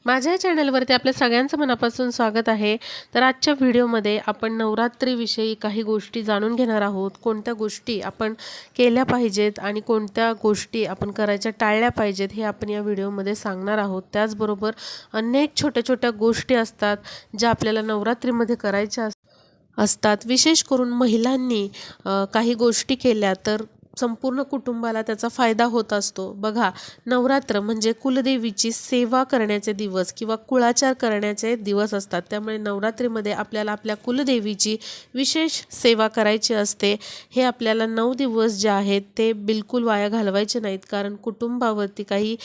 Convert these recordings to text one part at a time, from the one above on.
माझ्या चॅनलवरती आपल्या सगळ्यांचं मनापासून स्वागत आहे। तर आजच्या व्हिडिओमध्ये आपण नवरात्रीविषयी काही गोष्टी जाणून घेणार आहोत। कोणत्या गोष्टी आपण केल्या पाहिजेत आणि कोणत्या गोष्टी आपण करायच्या टाळल्या पाहिजेत हे आपण या व्हिडिओमध्ये सांगणार आहोत। त्याचबरोबर अनेक छोट्या-छोट्या गोष्टी असतात ज्या आपल्याला नवरात्रीमध्ये करायच्या असतात। विशेष करून महिलांनी काही गोष्टी केल्या तर संपूर्ण कुटुंबाला त्याचा फायदा होत असतो। बघा, नवरात्र म्हणजे कुलदेवीची सेवा करण्याचे दिवस किंवा कुळाचार करण्याचे दिवस असतात। त्यामुळे नवरात्रीमध्ये आपल्याला आपल्या कुलदेवीची विशेष सेवा करायची असते। हे आपल्याला 9 दिवस जे आहेत ते बिलकुल वाया घालवायचे नाहीत, कारण कुटुंबावरती काही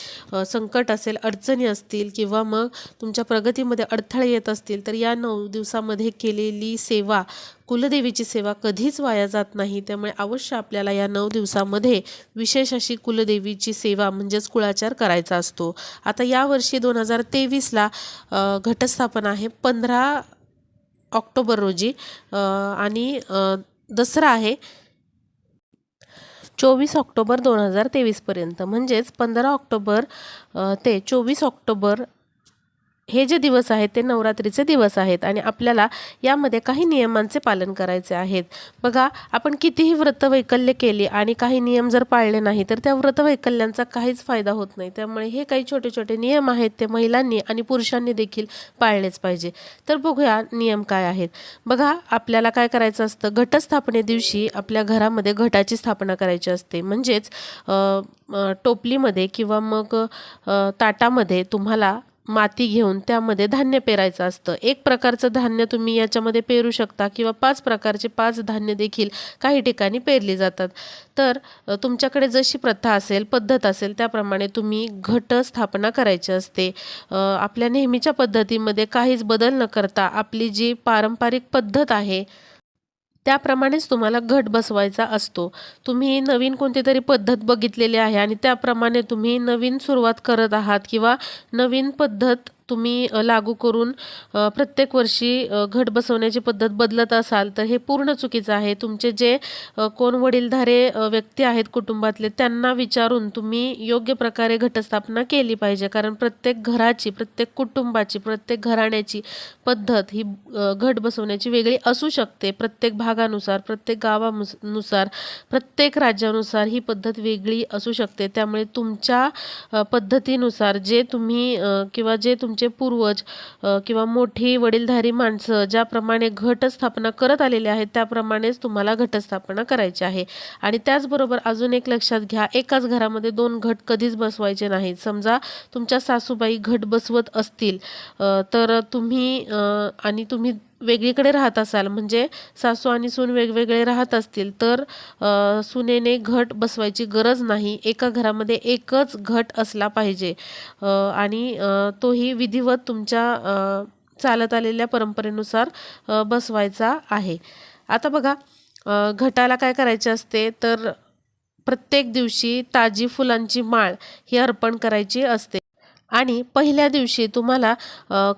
संकट असेल, अडचणी असतील किंवा मग तुमच्या प्रगतीमध्ये अडथळे येत असतील तर या 9 दिवसामध्ये केलेली सेवा, कुलदेवीची सेवा कधीच वाया जात नाही। त्यामुळे अवश्य आपल्याला या 9 दिवसामध्ये विशेष अशी कुलदेवीची सेवा म्हणजेच कुळाचार करायचा असतो। आता यावर्षी 2023ला घटस्थापना आहे 15 ऑक्टोबर रोजी आणि दसरा आहे 24 ऑक्टोबर 2023 पर्यंत। म्हणजेच 15 ऑक्टोबर ते 24 ऑक्टोबर हे जे दिवस आहेत ते नवरात्रीचे दिवस आहेत आणि आपल्याला यामध्ये काही नियमांचे पालन करायचे आहेत। बघा, आपण कितीही व्रतवैकल्य केली आणि काही नियम जर पाळले नाही तर त्या व्रतवैकल्यांचा काहीच फायदा होत नाही। त्यामुळे हे काही छोटे-छोटे नियम आहेत ते महिलांनी आणि पुरुषांनी देखील पाळलेच पाहिजे। तर बघूया नियम काय आहेत। बघा, आपल्याला काय करायचं असतं, घटस्थापने दिवशी आपल्या घरामध्ये घटाची स्थापना करायची असते। म्हणजेच टोपलीमध्ये किंवा मग ताटामध्ये तुम्हाला माती घेऊन त्यामध्ये धान्य पेरायचं असतं। एक प्रकारचं धान्य तुम्ही याच्यामध्ये पेरू शकता किंवा 5 प्रकारचे 5 धान्य देखील काही ठिकाणी पेरली जातात। तर तुमच्याकडे जशी प्रथा असेल, पद्धत असेल त्याप्रमाणे तुम्ही घट स्थापना करायची असते। आपल्या नेहमीच्या पद्धतीमध्ये काहीच बदल न करता आपली जी पारंपरिक पद्धत आहे त्याप्रमाणेच तुम्हाला घट बसवायचा असतो। तुम्ही नवीन कोणतीतरी पद्धत बघितलेली आहे आणि त्याप्रमाणे तुम्ही नवीन सुरुवात करत आहात किंवा नवीन पद्धत तुम्ही लागू करून प्रत्येक वर्षी घट बसवण्याची पद्धत बदलत असाल तर हे पूर्ण चुकीचं आहे। तुमचे जे कोण वडीलधारे व्यक्ती आहेत कुटुंबातले त्यांना विचारून तुम्ही योग्य प्रकारे घटस्थापना केली पाहिजे, कारण प्रत्येक घराची, प्रत्येक कुटुंबाची, प्रत्येक घराण्याची पद्धत ही घट बसवण्याची वेगळी असू शकते। प्रत्येक भागानुसार, प्रत्येक गावानुसार, प्रत्येक राज्यानुसार ही पद्धत वेगळी असू शकते। त्यामुळे तुमच्या पद्धतीनुसार जे तुम्ही किंवा जे तुमचे पूर्वज किंवा मोठी वडीलधारी माणसं ज्याप्रमाणे घटस्थापना करत आलेले आहेत त्याप्रमाणेच तुम्हाला घटस्थापना करायची आहे। आणि त्याचबरोबर अजून एक लक्षात घ्या, एकाच घरामध्ये 2 घट कधीच बसवायचे नाहीत। समजा तुमच्या सासूबाई घट बसवत असतील तर तुम्ही वेगळीकडे राहत असाल, म्हणजे सासू आणि सून वेगवेगळे राहत असतील तर सुनेने घट बसवायची गरज नाही। एका घरामध्ये एकच घट असला पाहिजे आणि तोही विधिवत तुमच्या चालत आलेल्या परंपरेनुसार बसवायचा आहे। आता बघा, घटाला काय करायचे असते तर प्रत्येक दिवशी ताजी फुलांची माळ ही अर्पण करायची असते आणि पहिल्या दिवशी तुम्हाला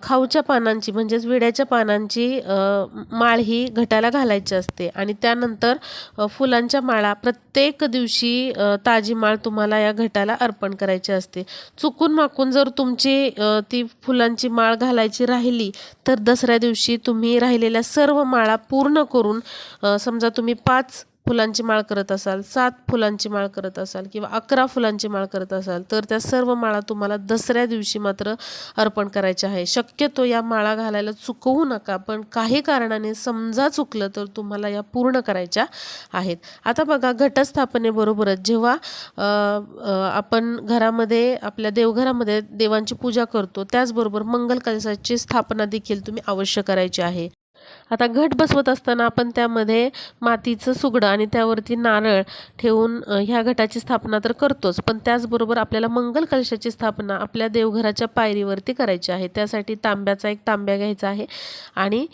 खाऊच्या पानांची म्हणजेच विड्याच्या पानांची माळ ही घटाला घालायची असते आणि त्यानंतर फुलांच्या माळा प्रत्येक दिवशी ताजी माळ तुम्हाला या घटाला अर्पण करायची असते। चुकून माकून जर तुमची ती फुलांची माळ घालायची राहिली तर दसऱ्या दिवशी तुम्ही राहिलेल्या सर्व माळा पूर्ण करून, समजा तुम्ही 5 फुलांची माळ करत असाल, 7 फुलांची माळ करत असाल किंवा 11 फुलांची माळ करत असाल तर त्या सर्व माळा तुम्हाला दसऱ्या दिवशी मात्र अर्पण करायच्या आहे। शक्यतो या माळा घालायला चुकवू नका, पण काही कारणाने समजा चुकलं तर तुम्हाला या पूर्ण करायच्या आहेत। आता बघा, घटस्थापनेबरोबरच जेव्हा आपण घरामध्ये, आपल्या देवघरामध्ये देवांची पूजा करतो त्याचबरोबर मंगल कलशाची स्थापना देखील तुम्ही अवश्य करायची आहे। आता घट बसवत असताना आपण त्यामध्ये मातीचं सुगडं आणि त्यावरती नारळ ठेवून ह्या घटाची स्थापना तर करतोच, पण त्याचबरोबर आपल्याला मंगल कलशाची स्थापना आपल्या देवघराच्या पायरीवरती करायची आहे। त्यासाठी तांब्याचा एक तांब्या घ्यायचा आहे आणि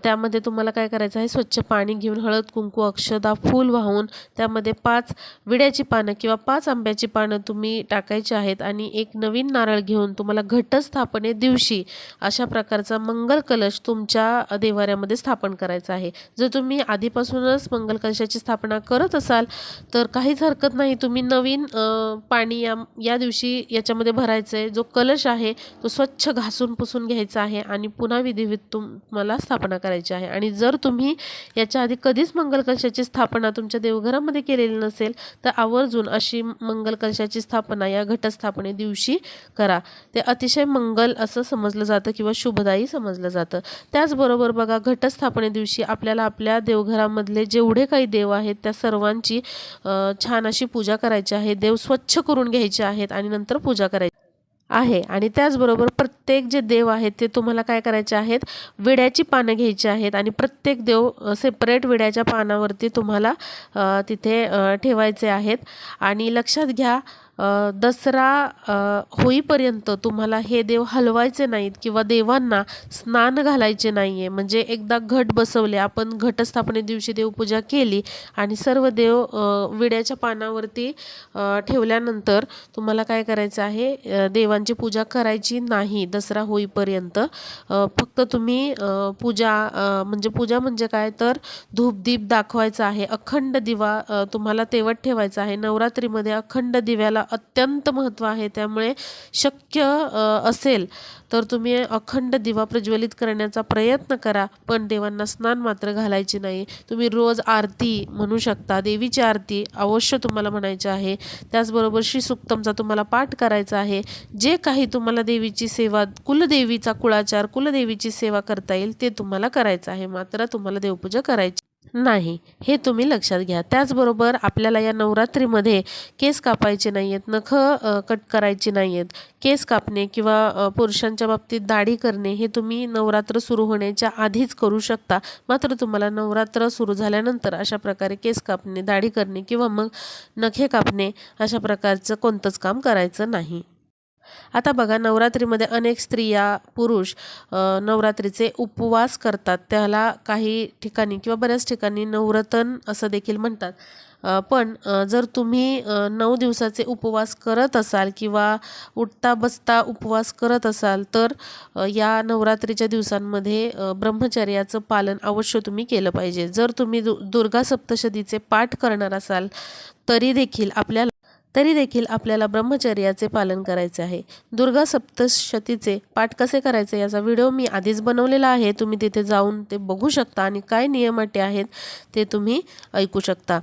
त्यामध्ये तुम्हाला काय करायचं आहे, स्वच्छ पाणी घेऊन हळद, कुंकू, अक्षदा, फूल वाहून त्यामध्ये 5 विड्याची पानं किंवा 5 आंब्याची पानं तुम्ही टाकायची आहेत आणि एक नवीन नारळ घेऊन तुम्हाला घटस्थापने दिवशी अशा प्रकारचा मंगल कलश तुमच्या देवाऱ्यामध्ये देवघरामध्ये स्थापन करायचं आहे। जर तुम्ही आधीपासूनच मंगल कलशाची स्थापना करत असाल तर काहीच हरकत नाही, तुम्ही नवीन पाणी या दिवशी याच्यामध्ये भरायचं आहे। जो कलश आहे तो स्वच्छ घासून पुसून घ्यायचा आहे आणि पुन्हा विधिवत तुम्हाला स्थापना करायची आहे। आणि जर तुम्ही याच्या आधी कधीच मंगल कलशाची स्थापना तुमच्या देवघरामध्ये केलेली नसेल तर आवर्जून अशी मंगल कलशाची स्थापना या घटस्थापने दिवशी करा। ते अतिशय मंगल असं समजलं जातं किंवा शुभदायी समजलं जातं। त्याचबरोबर बघा, घटस्थापने दिवशी आपल्याला आपल्या देवघरामधले जेवढे काही देव आहेत त्या सर्वांची छान अशी पूजा करायची आहे। देव स्वच्छ करून घ्यायचे आहेत आणि नंतर पूजा करायची आहे। आणि त्याचबरोबर प्रत्येक जे देव आहेत ते तुम्हाला काय करायचे आहेत, विड्याची पानं घ्यायची आहेत आणि प्रत्येक देव सेपरेट विड्याच्या पानावरती तुम्हाला तिथे ठेवायचे आहेत। आणि लक्षात घ्या, दसरा होईपर्यंत तुम्हाला हे देव हलवायचे नाहीत किंवा देवांना स्नान घालायचे नाही आहे। म्हणजे एकदा घट बसवले, आपण घटस्थापने दिवशी देवपूजा केली आणि सर्व देव विड्याच्या पानावरती ठेवल्यानंतर तुम्हाला काय करायचं आहे, देवांची पूजा करायची नाही दसरा होईपर्यंत। फक्त तुम्ही पूजा म्हणजे काय तर धूपदीप दाखवायचा आहे, अखंड दिवा तुम्हाला तेवत ठेवायचा आहे। नवरात्रीमध्ये अखंड दिव्याला अत्यंत महत्त्व आहे, त्यामुळे शक्य असेल तर तुम्ही अखंड दिवा प्रज्वलित करण्याचा प्रयत्न करा, पण देवांना स्नान मात्र घालायचे नाही। तुम्ही रोज आरती म्हणू शकता, देवीची आरती अवश्य तुम्हाला म्हणायची आहे। त्याचबरोबर श्री सुक्तमचा तुम्हाला पाठ करायचा आहे। जे काही तुम्हाला देवीची सेवा, कुलदेवीचा कुळाचार, कुलदेवीची सेवा करता येईल ते तुम्हाला करायचं आहे, मात्र तुम्हाला देवपूजा करायची नाही, हे तुम्ही लक्षात घ्या। त्याचबरोबर आपल्याला या नवरात्रीमध्ये केस कापायचे नाही आहेत, नखं कट करायची नाही आहेत। केस कापणे किंवा पुरुषांच्या बाबतीत दाढी करणे हे तुम्ही नवरात्र सुरू होण्याच्या आधीच करू शकता, मात्र तुम्हाला नवरात्र सुरू झाल्यानंतर अशा प्रकारे केस कापणे, दाढी करणे किंवा मग नखे कापणे अशा प्रकारचं कोणतंच काम करायचं नाही। आता बघा, नवरात्रीमध्ये अनेक स्त्रिया, पुरुष नवरात्रीचे उपवास करतात। त्याला काही ठिकाणी किंवा बऱ्याच ठिकाणी नवरतन असं देखील म्हणतात। पण जर तुम्ही 9 दिवसाचे उपवास करत असाल किंवा उठता बसता उपवास करत असाल तर या नवरात्रीच्या दिवसांमध्ये ब्रह्मचर्याचं पालन अवश्य तुम्ही केलं पाहिजे। जर तुम्ही दुर्गा सप्तशतीचे पाठ करणार असाल तरी देखील आपल्याला ब्रह्मचर्याचे पालन करायचे आहे। दुर्गा सप्तशतीचे पाठ कसे करायचे याचा व्हिडिओ मी आधीच बनवलेला आहे, तुम्ही तिथे जाऊन ते बघू शकता आणि काय नियम अटी आहेत ते तुम्ही ऐकू शकता।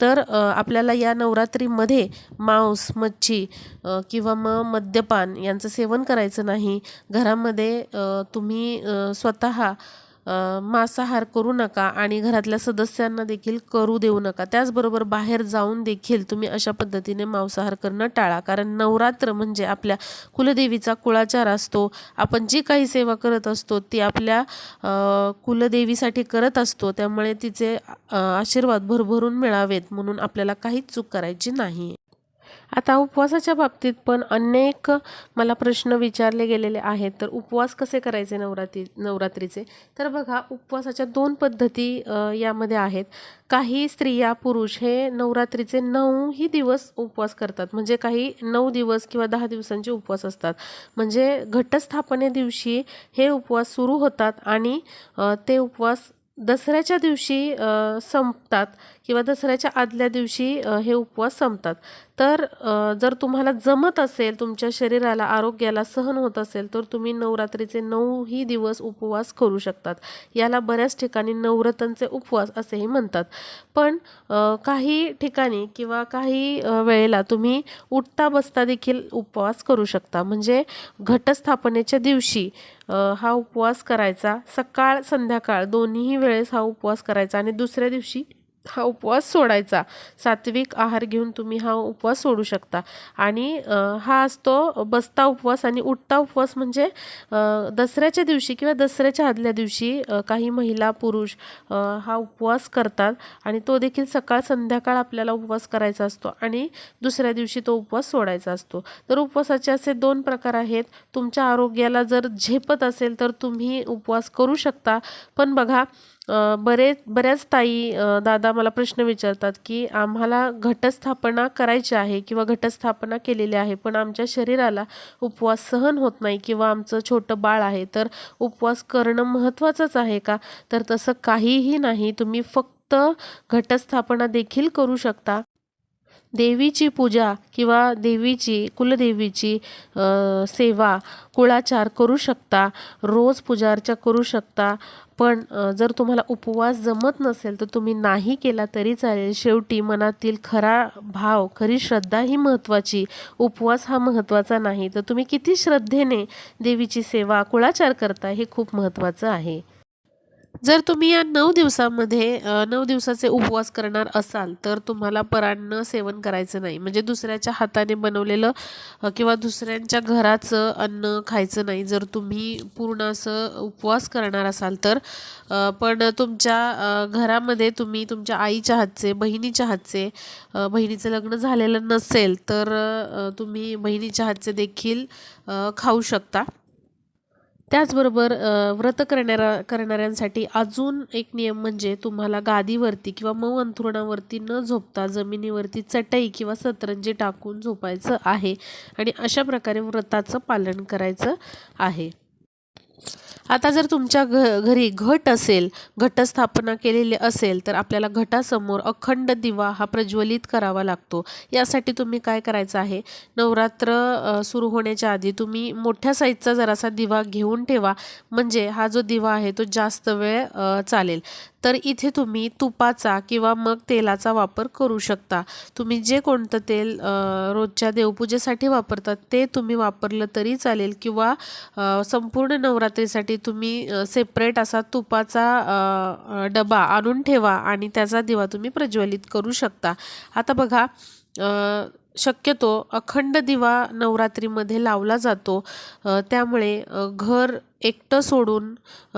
तर आपल्याला या नवरात्रीमध्ये मांस, मच्छी किंवा मग मद्यपान यांचं सेवन करायचं नाही। घरामध्ये तुम्ही स्वतः मांसाहार करू नका आणि घरातल्या सदस्यांना देखील करू देऊ नका। त्याचबरोबर बाहेर जाऊन देखील तुम्ही अशा पद्धतीने मांसाहार करणं टाळा, कारण नवरात्र म्हणजे आपल्या कुलदेवीचा कुळाचार असतो। आपण जी काही सेवा करत असतो ती आपल्या कुलदेवीसाठी करत असतो, त्यामुळे तिचे आशीर्वाद भरभरून मिळावेत म्हणून आपल्याला काहीच चूक करायची नाही। आता उपवासाच्या बाबतीत पण अनेक मला प्रश्न विचारले गेलेले आहेत। तर उपवास कसे करायचे नवरात्रीचे? तर बघा, उपवासाच्या 2 पद्धती यामध्ये आहेत। काही स्त्रिया, पुरुष हे नवरात्रीचे 9ही दिवस उपवास करतात, म्हणजे काही 9 दिवस किंवा 10 दिवसांचे उपवास असतात। म्हणजे घटस्थापने दिवशी हे उपवास सुरू होतात आणि ते उपवास दसऱ्याच्या दिवशी संपतात किंवा दसऱ्याच्या आदल्या दिवशी हे उपवास संपतात। तर जर तुम्हाला जमत असेल, तुमच्या शरीराला, आरोग्याला सहन होत असेल तर तुम्ही नवरात्रीचे 9ही दिवस उपवास करू शकतात। याला बऱ्याच ठिकाणी नवरतनचे उपवास असेही म्हणतात। पण काही ठिकाणी किंवा काही वेळेला तुम्ही उठता बसता देखील उपवास करू शकता। म्हणजे घटस्थापनेच्या दिवशी हा उपवास करायचा, सकाळ संध्याकाळ दोन्ही वेळेस हा उपवास करायचा आणि दुसऱ्या दिवशी हा उपवास सोडायचा। सात्विक आहार घेऊन तुम्ही हा उपवास सोडू शकता। आणि हा असतो बसता उपवास। आणि उठता उपवास म्हणजे दसऱ्याच्या दिवशी किंवा दसऱ्याच्या आदल्या दिवशी काही महिला, पुरुष हा उपवास करतात आणि तो देखील सकाळ संध्याकाळ आपल्याला उपवास करायचा असतो आणि दुसऱ्या दिवशी तो उपवास सोडायचा असतो। तर उपवासाचे असे 2 प्रकार आहेत। तुमच्या आरोग्याला जर झेपत असेल तर तुम्ही उपवास करू शकता, पण बघा बऱ्याच ताई दादा मला प्रश्न विचारतात की आम्हाला घटस्थापना करायची आहे किंवा घटस्थापना केलेली आहे, पण आमच्या शरीराला उपवास सहन होत नाही किंवा आमचं छोटं बाळ आहे, तर उपवास करणं महत्त्वाचंच आहे का? तर तसं काहीही नाही. तुम्ही फक्त घटस्थापना देखील करू शकता. देवीची पूजा किंवा कुलदेवीची सेवा, कुळाचार करू शकता, रोज पूजा-अर्चा करू शकता. पण जर तुम्हाला उपवास जमत नसेल, तर तुम्ही नाही केला तरी चालेल. शेवटी मनातील खरा भाव, खरी श्रद्धा ही महत्त्वाची. उपवास हा महत्त्वाचा नाही. तर तुम्ही किती श्रद्धेने देवीची सेवा, कुळाचार करता हे खूप महत्त्वाचं आहे. जर तुम्ही या 9 दिवसामध्ये 9 दिवसाचे उपवास करणार असाल, तर तुम्हाला परान्न सेवन करायचं नाही. म्हणजे दुसऱ्याच्या हाताने बनवलेलं किंवा दुसऱ्यांच्या घराचं अन्न खायचं नाही. जर तुम्ही पूर्ण असं उपवास करणार असाल तर. पण तुमच्या घरामध्ये तुम्ही तुमच्या आईच्या हातचे, बहिणीच्या हातचे, बहिणीचं लग्न झालेलं नसेल, तर तुम्ही बहिणीच्या हातचे देखील खाऊ शकता. त्याचबरोबर व्रत करणाऱ्यांसाठी अजून एक नियम म्हणजे तुम्हाला गादीवरती किंवा मऊ अंथरुणावरती न झोपता जमिनीवरती चटई किंवा सतरंजी टाकून झोपायचं आहे आणि अशा प्रकारे व्रताचं पालन करायचं आहे. आता जर तुमच्या घरी घट असेल, घटस्थापना केलेली असेल, तर आपल्याला घटासमोर अखंड दिवा हा प्रज्वलित करावा लागतो. यासाठी तुम्ही काय करायचं आहे, नवरात्र सुरू होण्याच्या आधी तुम्ही मोठ्या साईजचा जरासा दिवा घेऊन ठेवा. म्हणजे हा जो दिवा आहे तो जास्त वेळ चालेल. तर इथे तुम्ही तुपाचा किंवा मग तेलाचा वापर करू शकता. तुम्ही जे कोणतं तेल रोजच्या देवपूजेसाठी वापरतात ते तुम्ही वापरलं तरी चालेल किंवा संपूर्ण नवरात्रीसाठी तुम्ही सेपरेट असा तुपाचा डबा आणून ठेवा आणि त्याचा दिवा तुम्ही प्रज्वलित करू शकता. आता बघा, शक्यतो अखंड दिवा नवरात्रीमध्ये लावला जातो. त्यामुळे घर एकटं सोडून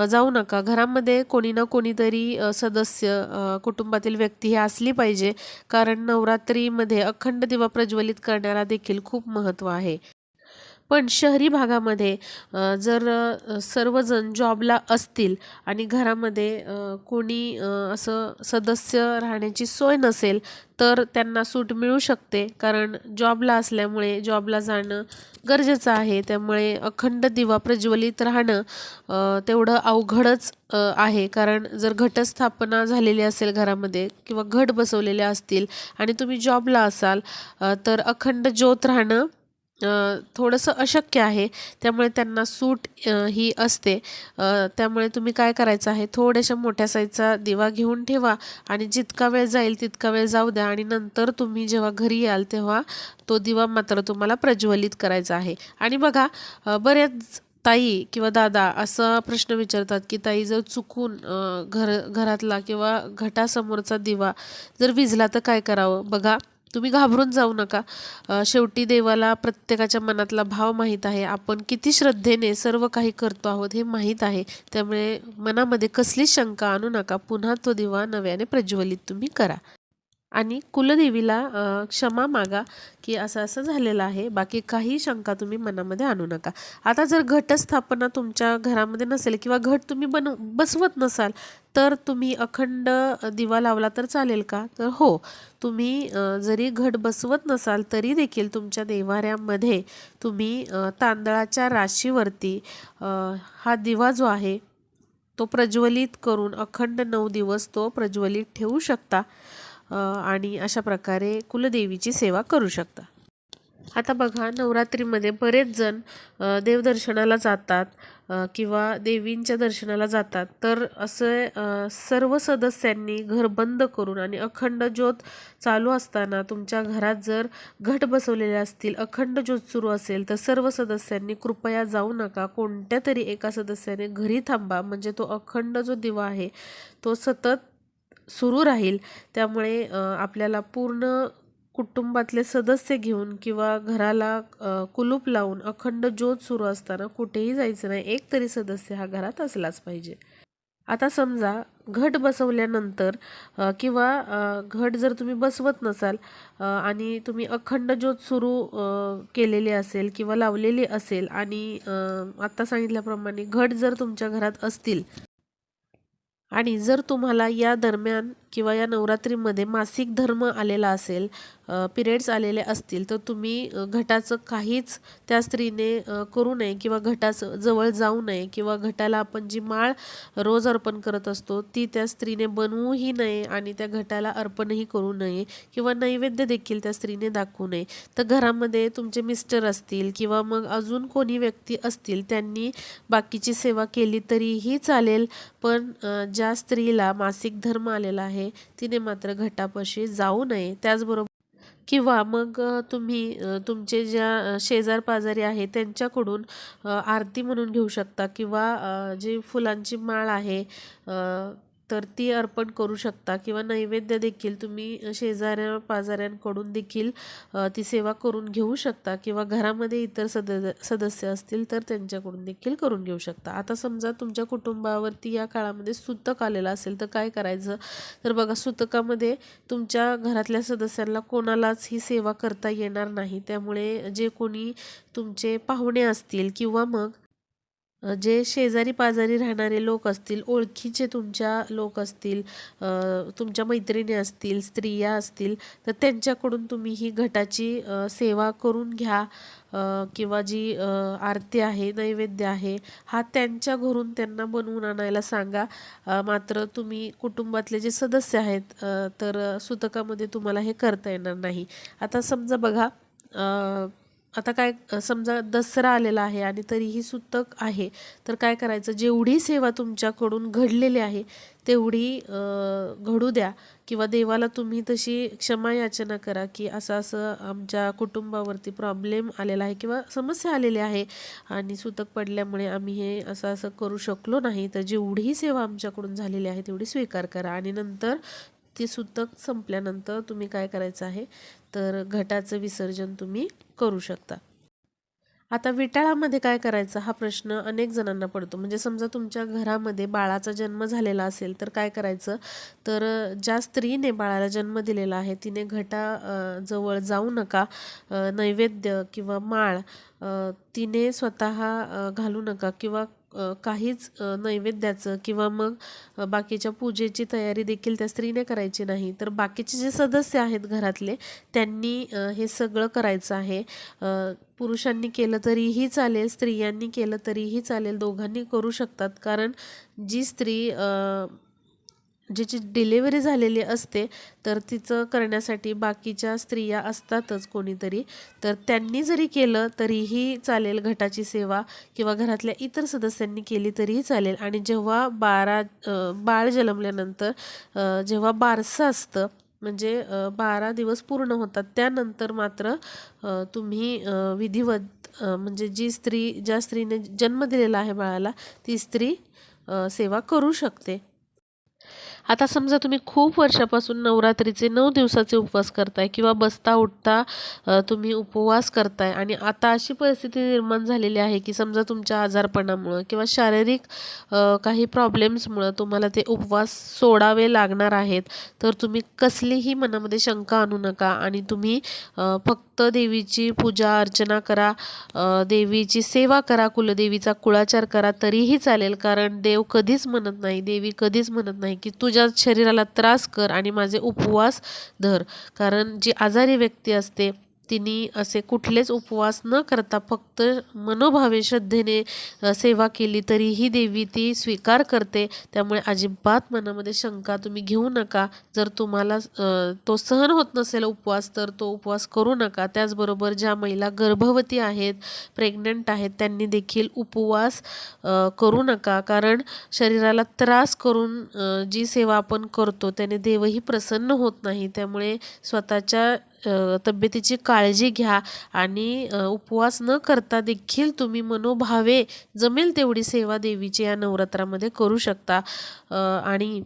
जाऊ नका. घरामध्ये कोणी ना कोणीतरी सदस्य, कुटुंबातील व्यक्ती ही असली पाहिजे, कारण नवरात्रीमध्ये अखंड दिवा प्रज्वलित करण्याला देखील खूप महत्त्व आहे. पण शहरी भागामध्ये जर सर्वजण जॉबला असतील आणि घरामध्ये कोणी असं सदस्य राहण्याची सोय नसेल, तर त्यांना सूट मिळू शकते. कारण जॉबला असल्यामुळे जॉबला जाणं गरजेचं आहे. त्यामुळे अखंड दिवा प्रज्वलित राहणं तेवढं अवघडच आहे. कारण जर घटस्थापना झालेली असेल घरामध्ये किंवा घट बसवलेले असतील आणि तुम्ही जॉबला असाल, तर अखंड ज्योत राहणं थोडंसं अशक्य आहे. त्यामुळे त्यांना सूट ही असते. त्यामुळे तुम्ही काय करायचं आहे, थोड्याशा मोठ्या साईजचा दिवा घेऊन ठेवा आणि जितका वेळ जाईल तितका वेळ जाऊ द्या आणि नंतर तुम्ही जेव्हा घरी याल तेव्हा तो दिवा मात्र तुम्हाला प्रज्वलित करायचा आहे. आणि बघा, बऱ्याच ताई किंवा दादा असा प्रश्न विचारतात की ताई, जर चुकून घरातला किंवा घटासमोरचा दिवा जर विझला तर काय करावं? बघा, तुम्ही घाबरून जाऊ नका. शेवटी देवाला प्रत्येकाच्या मनातला भाव माहीत आहे. आपण किती श्रद्धेने सर्व काही करतो आहोत हे माहीत आहे. त्यामुळे मनामध्ये कसलीच शंका आणू नका. पुन्हा तो दिवा नव्याने प्रज्वलित तुम्ही करा आणि कुलदेवीला क्षमा मागा की असं झालेलं आहे. बाकी काही शंका तुम्ही मनामध्ये आणू नका. आता जर घटस्थापना तुमच्या घरामध्ये नसेल किंवा घट तुम्ही बसवत नसाल, तर तुम्ही अखंड दिवा लावला तर चालेल का? तर हो, तुम्ही जरी घट बसवत नसाल तरी देखील तुमच्या देव्हाऱ्यामध्ये तुम्ही तांदळाच्या राशीवरती हा दिवा जो आहे तो प्रज्वलित करून अखंड 9 दिवस तो प्रज्वलित ठेवू शकता आणि अशा प्रकारे कुलदेवीची सेवा करू शकता. आता बघा, नवरात्रीमध्ये बरेच जण देवदर्शनाला जातात किंवा देवींच्या दर्शनाला जातात. तर असे सर्व सदस्यांनी घर बंद करून आणि अखंड ज्योत चालू असताना तुमच्या घरात जर घट बसवलेले असतील, अखंड ज्योत सुरू असेल, तर सर्व सदस्यांनी कृपया जाऊ नका. कोणत्या तरी एका सदस्याने घरी थांबा. म्हणजे तो अखंड जो दिवा आहे तो सतत सुरू राहील. त्यामुळे आपल्याला पूर्ण कुटुंबातले सदस्य घेऊन किंवा घराला कुलूप लावून अखंड ज्योत सुरू असताना कुठेही जायचं नाही. एक तरी सदस्य हा घरात असलाच पाहिजे. आता समजा घट बसवल्यानंतर किंवा घट जर तुम्ही बसवत नसाल आणि तुम्ही अखंड ज्योत सुरू केलेली असेल किंवा लावलेली असेल आणि आत्ता सांगितल्याप्रमाणे घट जर तुमच्या घरात असतील, आणि जर तुम्हाला या दरम्यान किंवा या नवरात्रीमध्ये मासिक धर्म आलेला असेल, पिरियड्स आलेले असतील, तर तुम्ही घटाचं काहीच त्या स्त्रीने करू नये किंवा घटाचं जवळ जाऊ नये किंवा घटाला आपण जी माळ रोज अर्पण करत असतो ती त्या स्त्रीने बनवूही नये आणि त्या घटाला अर्पणही करू नये किंवा नैवेद्य देखील त्या स्त्रीने दाखवू नये. तर घरामध्ये तुमचे मिस्टर असतील किंवा मग अजून कोणी व्यक्ती असतील त्यांनी बाकीची सेवा केली तरीही चालेल, पण ज्या स्त्रीला मासिक धर्म आलेला आहे तिने मात्र घटापाशी जाऊ नये. त्याचबरोबर किंवा मग तुम्ही तुमचे ज्या शेजार पाजारी आहे त्यांच्याकडून आरती म्हणून घेऊ शकता किंवा जी फुलांची माळ आहे तर ती अर्पण करू शकता किंवा नैवेद्य देखील तुम्ही शेजाऱ्या पाजाऱ्यांकडून देखील ती सेवा करून घेऊ शकता किंवा घरामध्ये इतर सदस्य असतील तर त्यांच्याकडून देखील करून घेऊ शकता. आता समजा तुमच्या कुटुंबावरती या काळामध्ये सुतक आलेला असेल तर काय करायचं, तर बघा सुतकामध्ये तुमच्या घरातल्या सदस्यांना कोणालाच ही सेवा करता येणार नाही. त्यामुळे जे कोणी तुमचे पाहुणे असतील किंवा मग जे शेजारी पाजारी राहणारे लोक असतील, ओळखीचे तुमच्या लोक असतील, तुमच्या मैत्रिणी असतील, स्त्रिया असतील, तर त्यांच्याकडून तुम्ही ही घटाची सेवा करून घ्या किंवा जी आरती आहे, नैवेद्य आहे, हा त्यांच्या घरून त्यांना बनवून आणायला सांगा. मात्र तुम्ही कुटुंबातले जे सदस्य आहेत तर सुतकामध्ये तुम्हाला हे करता येणार नाही. आता समजा बघा, आता काय समजा दसरा आलेला आहे आणि तरीही सुतक आहे, तर काय करायचं, जेवढी सेवा तुमच्याकडून घडलेली आहे तेवढी घडू द्या किंवा देवाला तुम्ही तशी क्षमा याचना करा की असं असं आमच्या कुटुंबावरती प्रॉब्लेम आलेला आहे किंवा समस्या आलेली आहे आणि सुतक पडल्यामुळे आम्ही हे असं असं करू शकलो नाही, तर जेवढी सेवा आमच्याकडून झालेली आहे तेवढी स्वीकार करा. आणि नंतर ती सुतक संपल्यानंतर तुम्ही काय करायचं आहे, तर घटाचं विसर्जन तुम्ही करू शकता. आता विटाळामध्ये काय करायचं हा प्रश्न अनेक जणांना पडतो. म्हणजे समजा तुमच्या घरामध्ये बाळाचा जन्म झालेला असेल तर काय करायचं, तर ज्या स्त्रीने बाळाला जन्म दिलेला आहे तिने जवळ जाऊ नका. नैवेद्य किंवा माळ तिने स्वतः घालू नका किंवा काहीच नैवेद्याचं किंवा मग बाकीच्या पूजेची तयारी देखील त्या स्त्रीने करायची नाही. तर बाकीचे जे सदस्य आहेत घरातले त्यांनी हे सगळं करायचं आहे. पुरुषांनी केलं तरीही चालेल, स्त्रियांनी केलं तरीही चालेल, दोघांनी करू शकतात. कारण जी स्त्री जिची डिलिव्हरी झालेली असते तर तिचं करण्यासाठी बाकीच्या स्त्रिया असतातच कोणीतरी, तर त्यांनी जरी केलं तरीही चालेल घटाची सेवा किंवा घरातल्या इतर सदस्यांनी केली तरीही चालेल. आणि जेव्हा बाळ जन्मल्यानंतर जेव्हा बारसं असतं म्हणजे 12 दिवस पूर्ण होतात त्यानंतर मात्र तुम्ही विधिवत म्हणजे ज्या स्त्रीने जन्म दिलेला आहे बाळाला ती स्त्री सेवा करू शकते. आता समजा तुम्ही खूप वर्षापासून नवरात्रीचे 9 दिवसाचे उपवास करताय किंवा बसता उठता तुम्ही उपवास करताय आणि आता अशी परिस्थिती निर्माण झालेली आहे की समजा तुमच्या आजारपणामुळं किंवा शारीरिक काही प्रॉब्लेम्समुळं तुम्हाला ते उपवास सोडावे लागणार आहेत, तर तुम्ही कसलीही मनामध्ये शंका आणू नका आणि तुम्ही फक्त देवीची पूजा अर्चना करा, देवीची सेवा करा, कुलदेवीचा कुळाचार करा तरीही चालेल. कारण देव कधीच म्हणत नाही, देवी कधीच म्हणत नाही की तुझ्या शरीराला त्रास कर आणि माझे उपवास धर. कारण जी आजारी व्यक्ती असते तिने असे कुठलेच उपवास न करता फक्त मनोभावे श्रद्धेने सेवा केली तरीही देवी ती स्वीकार करते. त्यामुळे अजिबात मनामध्ये शंका तुम्ही घेऊ नका. जर तुम्हाला तो सहन होत नसेल उपवास तर तो उपवास करू नका. त्याचबरोबर ज्या महिला गर्भवती आहेत, प्रेग्नंट आहेत त्यांनी देखील उपवास करू नका. कारण शरीराला त्रास करून जी सेवा आपण करतो त्याने देवही प्रसन्न होत नाही. त्यामुळे स्वतःच्या तब्येतीची काळजी घ्या आणि उपवास न करता देखील तुम्ही मनोभावे जमेल तेवढी सेवा देवीची या नवरात्रामध्ये करू शकता. आणि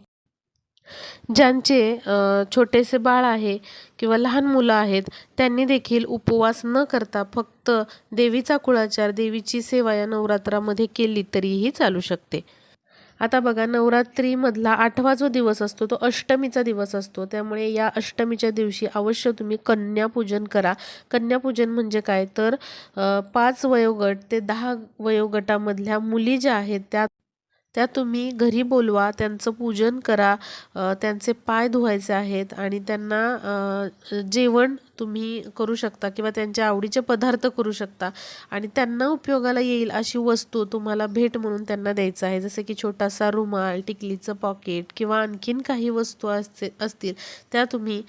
ज्यांचे छोटेसे बाळ आहे किंवा लहान मुलं आहेत त्यांनी देखील उपवास न करता फक्त देवीचा कुळाचार, देवीची सेवा या नवरात्रामध्ये केली तरीही चालू शकते. आता बघा, नवरात्रीमधला 8वा जो दिवस असतो तो अष्टमीचा दिवस असतो. त्यामुळे या अष्टमीच्या दिवशी अवश्य तुम्ही कन्यापूजन करा. कन्यापूजन म्हणजे काय, तर 5 वयोगट ते 10 वयोगटामधल्या मुली ज्या आहेत त्या त्या तुम्ही घरी बोलवा, त्यांचं पूजन करा, त्यांचे पाय धुवायचे आहेत आणि त्यांना जेवण तुम्ही करू शकता किंवा त्यांच्या आवडीचे पदार्थ करू शकता आणि त्यांना उपयोगाला येईल अशी वस्तू तुम्हाला भेट म्हणून त्यांना द्यायचं आहे. जसं की छोटासा रुमाल, टिकलीचं पॉकेट किंवा आणखीन काही वस्तू असतील त्या तुम्ही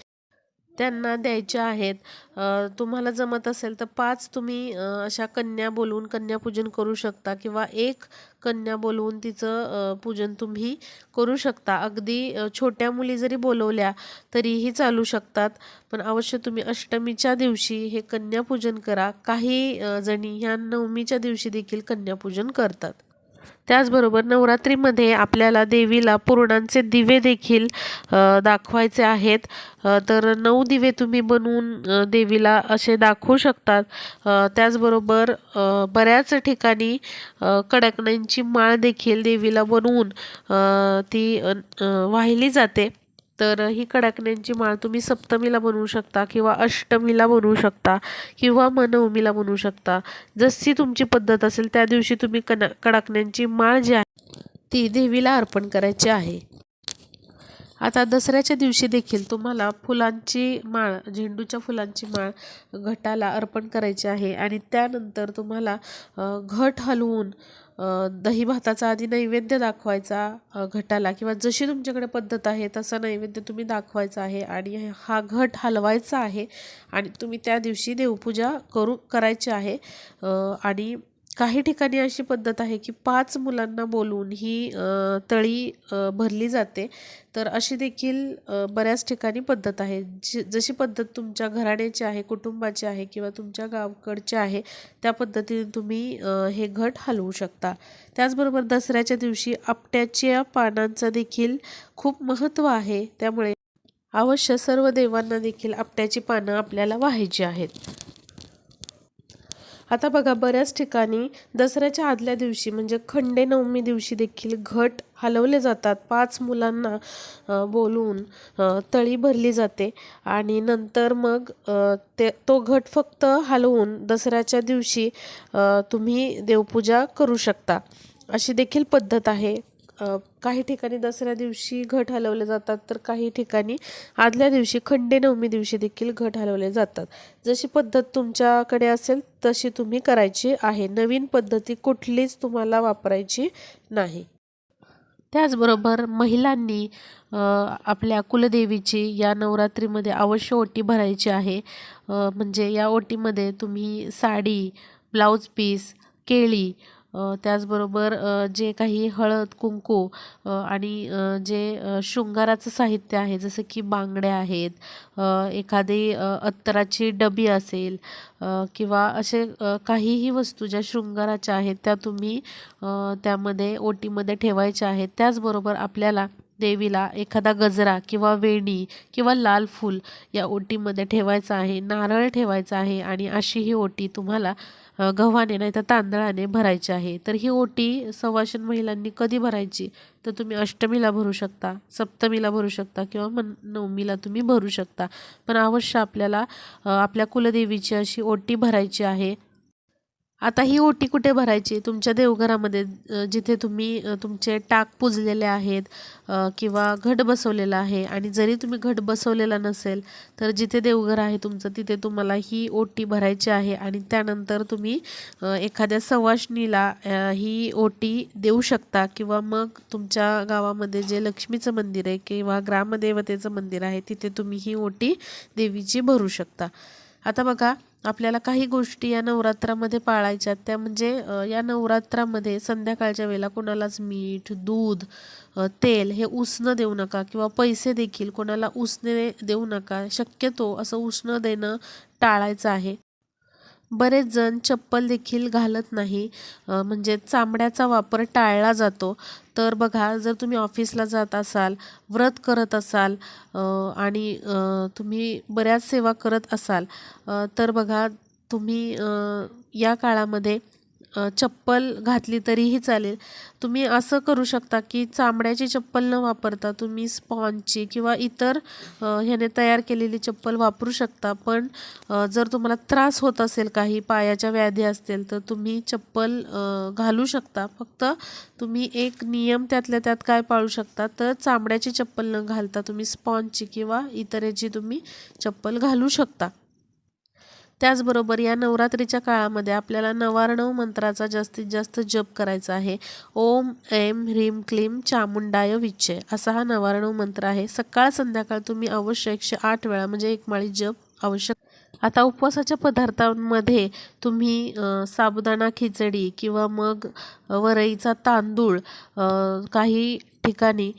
त्यांना द्यायच्या आहेत. तुम्हाला जमत असेल तर 5 तुम्ही अशा कन्या बोलवून कन्यापूजन करू शकता किंवा एक कन्या बोलवून तिचं पूजन तुम्ही करू शकता. अगदी छोट्या मुली जरी बोलवल्या तरीही चालू शकतात. पण अवश्य तुम्ही अष्टमीच्या दिवशी हे कन्यापूजन करा. काही जणी ह्या नवमीच्या दिवशी देखील कन्यापूजन करतात. त्याचबरोबर नवरात्रीमध्ये आपल्याला देवीला पुरणांचे दिवे देखील दाखवायचे आहेत. तर 9 दिवे तुम्ही बनवून देवीला असे दाखवू शकतात. त्याचबरोबर बऱ्याच ठिकाणी कडकनांची माळ देखील देवीला बनवून ती वाहिली जाते. तर ही कडकण्यांची माळ तुम्ही सप्तमीला बनवू शकता किंवा अष्टमीला बनवू शकता किंवा नवमीला बनवू शकता. जशी तुमची पद्धत असेल त्या दिवशी तुम्ही कडकण्यांची माळ जी आहे ती देवीला अर्पण करायची आहे. आता दसऱ्याच्या दिवशी देखील तुम्हाला फुलांची माळ, झेंडूच्या फुलांची माळ घटाला अर्पण करायची आहे आणि त्यानंतर तुम्हाला घट हलवून दही भाताचा आधी नैवेद्य दाखवायचा घटाला किंवा जशी तुमच्याकडे पद्धत आहे तसा नैवेद्य तुम्ही दाखवायचा आहे आणि हा घट हलवायचा आहे आणि तुम्ही त्या दिवशी देवपूजा करायची आहे. आणि काही ठिकाणी अशी पद्धत आहे की 5 मुलांना बोलवून ही तळी भरली जाते. तर अशी देखील बऱ्याच ठिकाणी पद्धत आहे. जशी पद्धत तुमच्या घराण्याची आहे, कुटुंबाची आहे किंवा तुमच्या गावकडची आहे त्या पद्धतीने तुम्ही हे घट हलवू शकता. त्याचबरोबर दसऱ्याच्या दिवशी आपट्याच्या पानांचं देखील खूप महत्त्व आहे. त्यामुळे अवश्य सर्व देवांना देखील आपट्याची पानं आपल्याला वाहायची आहेत. आता बघा बऱ्याच ठिकाणी दसऱ्याच्या आदल्या दिवशी म्हणजे खंडेनवमी दिवशी देखील घट हलवले जातात. 5 मुलांना बोलवून तळी भरली जाते आणि नंतर मग तो घट फक्त हलवून दसऱ्याच्या दिवशी तुम्ही देवपूजा करू शकता. अशी देखील पद्धत आहे. काही ठिकाणी दसऱ्या दिवशी घट हलवले जातात तर काही ठिकाणी आदल्या दिवशी खंडेनवमी दिवशी देखील घट हलवले जातात. जशी पद्धत तुमच्याकडे असेल तशी तुम्ही करायची आहे. नवीन पद्धती कुठलीच तुम्हाला वापरायची नाही. त्याचबरोबर महिलांनी आपल्या कुलदेवीची या नवरात्रीमध्ये अवश्य ओटी भरायची आहे. म्हणजे या ओटीमध्ये तुम्ही साडी, ब्लाऊज पीस, केळी, त्याचबरोबर जे काही हळद कुंकू आणि जे शृंगाराचं साहित्य आहे जसं की बांगड्या आहेत, एखादी अत्तराची डबी असेल किंवा असे काहीही वस्तू ज्या शृंगाराच्या आहेत त्या तुम्ही त्यामध्ये ओटीमध्ये ठेवायच्या आहेत. त्याचबरोबर आपल्याला देवीला एखादा गजरा किंवा वेणी किंवा लाल फूल या ओटीमध्ये ठेवायचं आहे, नारळ ठेवायचा आहे आणि अशी ही ओटी तुम्हाला गव्हाने नाही तर तांदळाने भरायची आहे. तर ही ओटी सवाष्ण महिलांनी कधी भरायची तर तुम्ही अष्टमीला भरू शकता, सप्तमीला भरू शकता किंवा नवमीला तुम्ही भरू शकता. पण अवश्य आपल्याला आपल्या कुलदेवीची अशी ओटी भरायची आहे. आता ही ओटी कुठे भरायची? तुमच्या देवघरामध्ये जिथे तुम्ही तुमचे टाक पुजलेले आहेत किंवा घट बसवलेला आहे आणि जरी तुम्ही घट बसवलेला नसेल तर जिथे देवघर आहे तुमचं तिथे तुम्हाला ही ओटी भरायची आहे आणि त्यानंतर तुम्ही एखाद्या सवाष्णीला ही ओटी देऊ शकता किंवा मग तुमच्या गावामध्ये जे लक्ष्मीचं मंदिर आहे किंवा ग्रामदेवतेचं मंदिर आहे तिथे तुम्ही ही ओटी देवीची भरू शकता. आता बघा आपल्याला काही गोष्टी या नवरात्रामध्ये पाळायच्या त्या म्हणजे या नवरात्रामध्ये संध्याकाळच्या वेळेला कोणालाच मीठ, दूध, तेल हे उसणं देऊ नका किंवा पैसे देखील कोणाला उसने देऊ नका. शक्यतो असं उसणं देणं टाळायचं आहे. बरेच जण चप्पल देखील घालत नाही, म्हणजे चामड्याचा वापर टाळला जातो. तर बघा जर तुम्ही ऑफिसला जात असाल, व्रत करत असाल आणि तुम्ही बऱ्याच सेवा करत असाल तर बघा तुम्ही या काळामध्ये चप्पल घातली तरीही चालेल. तुम्ही असं करू शकता की चामड्याची चप्पल न वापरता तुम्ही स्पॉन्जची किंवा इतर ह्याने तयार केलेली चप्पल वापरू शकता. पण जर तुम्हाला त्रास होत असेल, काही पायाच्या व्याधी असतील, तर तुम्ही चप्पल घालू शकता. फक्त तुम्ही एक नियम त्यातल्या त्यात काय पाळू शकता, तर चामड्याची चप्पल न घालता तुम्ही स्पॉन्जची किंवा इतर याची तुम्ही चप्पल घालू शकता. त्याचबरोबर या नवरात्रीच्या काळामध्ये आपल्याला 99 मंत्राचा जास्तीत जास्त जप करायचा आहे. ओम ऐं ह्रीं क्लीं चामुंडाय विच्चे असा हा 99 मंत्र आहे. सकाळ संध्याकाळ तुम्ही अवश्य 108 वेळा म्हणजे एक माळी जप आवश्यक. आता उपवासाच्या पदार्थांमध्ये तुम्ही साबुदाणा खिचडी किंवा मग वरईचा तांदूळ, काही ठिकाणी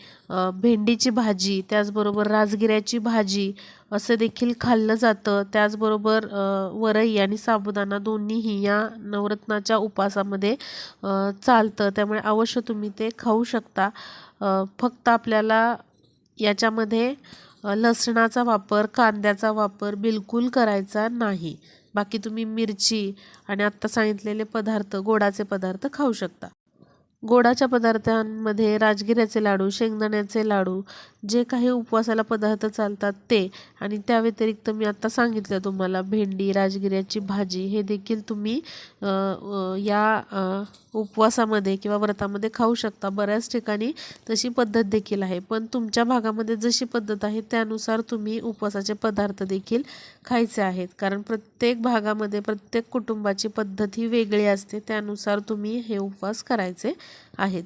भेंडीची भाजी, त्याचबरोबर राजगिऱ्याची भाजी असं देखील खाल्लं जातं. त्याचबरोबर वरई आणि साबुदाणा दोन्हीही या नवरत्नाच्या उपासामध्ये चालतं. त्यामुळे अवश्य तुम्ही ते खाऊ शकता. फक्त आपल्याला याच्यामध्ये लसणाचा वापर, कांद्याचा वापर बिलकुल करायचा नाही. बाकी तुम्ही मिरची आणि आत्ता सांगितलेले पदार्थ, गोडाचे पदार्थ खाऊ शकता. गोडाच्या पदार्थांमध्ये राजगिऱ्याचे लाडू, शेंगदाण्याचे लाडू, जे काही उपवासाला पदार्थ चालतात ते, आणि त्या व्यतिरिक्त मी आत्ता सांगितलं तुम्हाला भेंडी, राजगिऱ्याची भाजी, हे देखील तुम्ही या उपवासामध्ये किंवा व्रतामध्ये खाऊ शकता. बऱ्याच ठिकाणी तशी पद्धत देखील आहे. पण तुमच्या भागामध्ये जशी पद्धत आहे त्यानुसार तुम्ही उपवासाचे पदार्थ देखील खायचे आहेत. कारण प्रत्येक भागामध्ये प्रत्येक कुटुंबाची पद्धत ही वेगळी असते. त्यानुसार तुम्ही हे उपवास करायचे आहेत.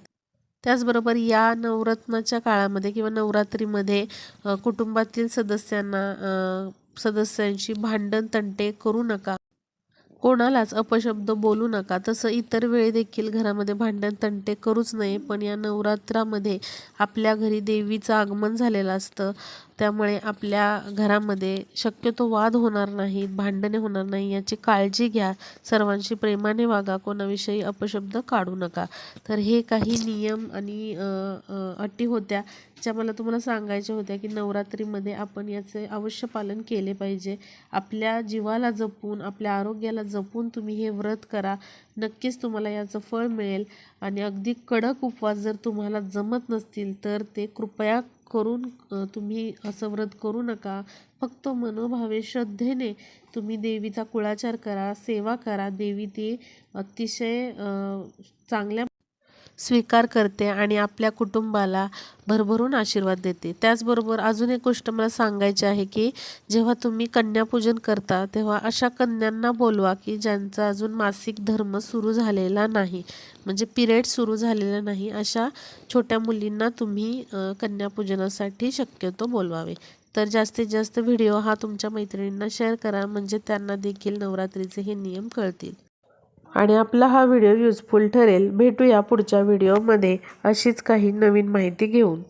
त्याचबरोबर या नवरत्नाच्या काळामध्ये किंवा नवरात्रीमध्ये कुटुंबातील सदस्यांशी भांडण तंटे करू नका. कोणालाच अपशब्द बोलू नका. तसं इतर वेळी देखील घरामध्ये भांडण तंटे करूच नये. पण या नवरात्रामध्ये आपल्या घरी देवीचं आगमन झालेलं असतं. त्यामुळे आपल्या घरामध्ये शक्यतो वाद होणार नाहीत, भांडणे होणार नाही याची काळजी घ्या. सर्वांशी प्रेमाने वागा, कोणाविषयी अपशब्द काढू नका. तर हे काही नियम आणि अटी होत्या ज्या मला तुम्हाला सांगायच्या होत्या की नवरात्रीमध्ये आपण याचे अवश्य पालन केले पाहिजे. आपल्या जीवाला जपून, आपल्या आरोग्याला जपून तुम्ही हे व्रत करा. नक्कीच तुम्हाला याचं फळ मिळेल. आणि अगदी कडक उपवास जर तुम्हाला जमत नसतील तर ते कृपया करून तुम्ही असं व्रत करू नका. फक्त मनोभावे श्रद्धेने तुम्ही देवीचा कुळाचार करा, सेवा करा. देवी ती अतिशय चांगल्या स्वीकार करते आणि आपल्या कुटुंबाला भरभरून आशीर्वाद देते. त्याचबरोबर अजून एक गोष्ट मला सांगायची आहे की जेव्हा तुम्ही कन्यापूजन करता तेव्हा अशा कन्यांना बोलवा की ज्यांचा अजून मासिक धर्म सुरू झालेला नाही, म्हणजे पिरियड सुरू झालेला नाही. अशा छोट्या मुलींना तुम्ही कन्यापूजनासाठी शक्यतो बोलवावे. तर जास्तीत जास्त व्हिडिओ हा तुमच्या मैत्रिणींना शेअर करा, म्हणजे त्यांना देखील नवरात्रीचे हे नियम कळतील. आणि आपला हा व्हिडिओ युजफुल ठरेल. भेटूया पुढच्या व्हिडिओमध्ये अशीच काही नवीन माहिती घेऊन.